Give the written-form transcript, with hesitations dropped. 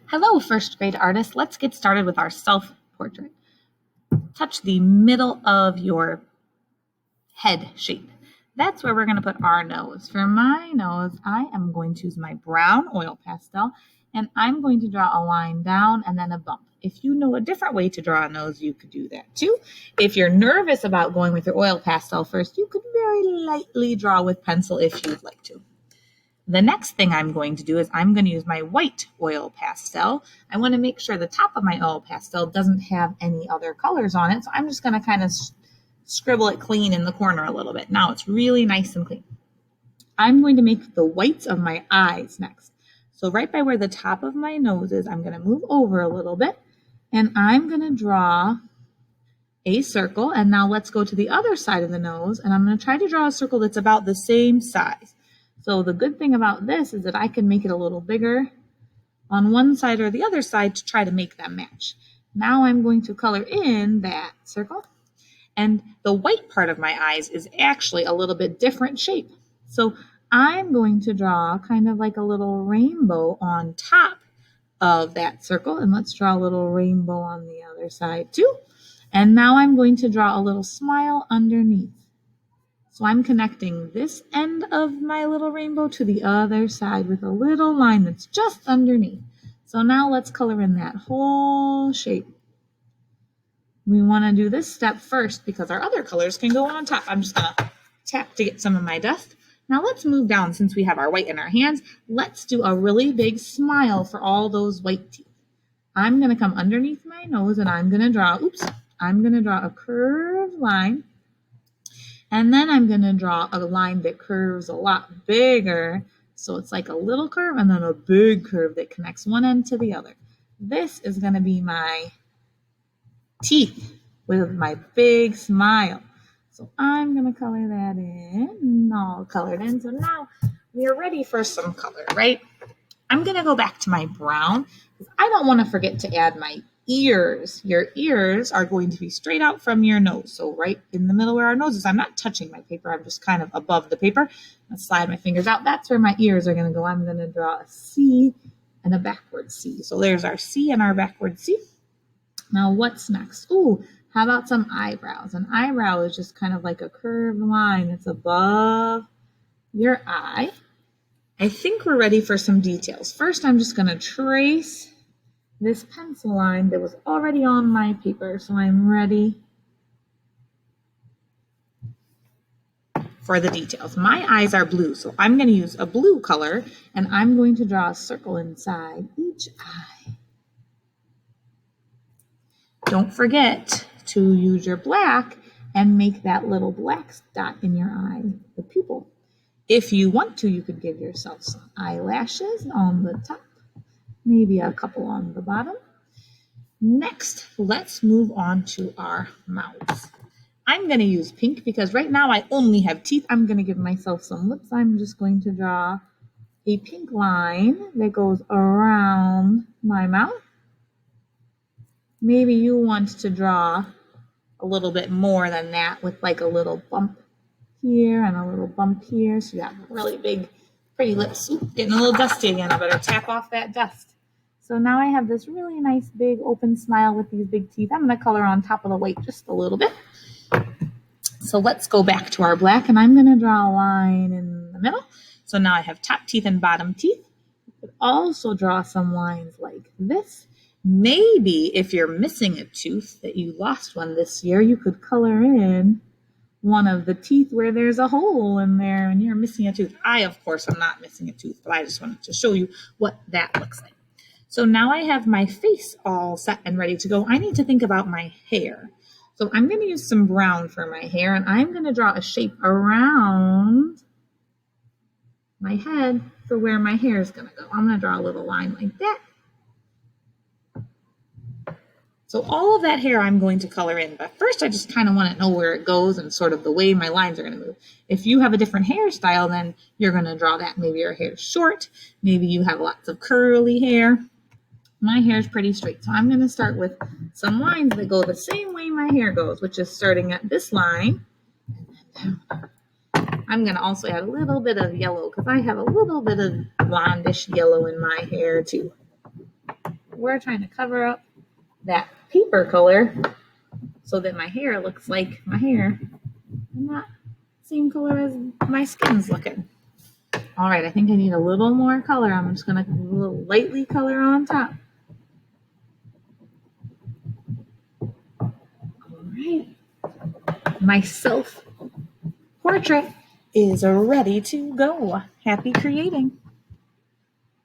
Hello, first grade artists. Let's get started with our self-portrait. Touch the middle of your head shape. That's where we're going to put our nose. For my nose, I am going to use my brown oil pastel, and I'm going to draw a line down and then a bump. If you know a different way to draw a nose, you could do that too. If you're nervous about going with your oil pastel first, you could very lightly draw with pencil if you'd like to. The next thing I'm going to do is I'm going to use my white oil pastel. I want to make sure the top of my oil pastel doesn't have any other colors on it. So I'm just going to kind of scribble it clean in the corner a little bit. Now it's really nice and clean. I'm going to make the whites of my eyes next. So right by where the top of my nose is, I'm going to move over a little bit and I'm going to draw a circle. And now let's go to the other side of the nose and I'm going to try to draw a circle that's about the same size. So the good thing about this is that I can make it a little bigger on one side or the other side to try to make them match. Now I'm going to color in that circle. And the white part of my eyes is actually a little bit different shape. So I'm going to draw kind of like a little rainbow on top of that circle. And let's draw a little rainbow on the other side too. And now I'm going to draw a little smile underneath. So I'm connecting this end of my little rainbow to the other side with a little line that's just underneath. So now let's color in that whole shape. We want to do this step first because our other colors can go on top. I'm just going to tap to get some of my dust. Now let's move down since we have our white in our hands. Let's do a really big smile for all those white teeth. I'm going to come underneath my nose and I'm going to draw a curved line. And then I'm going to draw a line that curves a lot bigger. So it's like a little curve and then a big curve that connects one end to the other. This is going to be my teeth with my big smile. So I'm going to color that in, all colored in. So now we are ready for some color, right? I'm going to go back to my brown because I don't want to forget to add my ears. Your ears are going to be straight out from your nose. So right in the middle where our nose is, I'm not touching my paper. I'm just kind of above the paper. I'll slide my fingers out. That's where my ears are going to go. I'm going to draw a C and a backward C. So there's our C and our backward C. Now what's next? Ooh, how about some eyebrows? An eyebrow is just kind of like a curved line that's above your eye. I think we're ready for some details. First, I'm just going to trace this pencil line that was already on my paper, so I'm ready for the details. My eyes are blue, so I'm going to use a blue color, and I'm going to draw a circle inside each eye. Don't forget to use your black and make that little black dot in your eye, the pupil. If you want to, you could give yourself some eyelashes on the top, maybe a couple on the bottom. Next, let's move on to our mouths. I'm going to use pink because right now I only have teeth. I'm going to give myself some lips. I'm just going to draw a pink line that goes around my mouth. Maybe you want to draw a little bit more than that with like a little bump here and a little bump here. So you have really big, pretty lips. Ooh, getting a little dusty again. I better tap off that dust. So now I have this really nice big open smile with these big teeth. I'm going to color on top of the white just a little bit. So let's go back to our black and I'm going to draw a line in the middle. So now I have top teeth and bottom teeth. You could also draw some lines like this. Maybe if you're missing a tooth that you lost one this year, you could color in one of the teeth where there's a hole in there and you're missing a tooth. I, of course, am not missing a tooth, but I just wanted to show you what that looks like. So now I have my face all set and ready to go. I need to think about my hair. So I'm going to use some brown for my hair and I'm going to draw a shape around my head for where my hair is going to go. I'm going to draw a little line like that. So all of that hair I'm going to color in, but first I just kind of want to know where it goes and sort of the way my lines are going to move. If you have a different hairstyle, then you're going to draw that. Maybe your hair is short, maybe you have lots of curly hair. My hair is pretty straight, so I'm going to start with some lines that go the same way my hair goes, which is starting at this line. I'm going to also add a little bit of yellow because I have a little bit of blondish yellow in my hair too. we're trying to cover up that paper color so that my hair looks like my hair and not the same color as my skin's looking. All right, I think I need a little more color. I'm just going to lightly color on top. All right. My self-portrait is ready to go. Happy creating.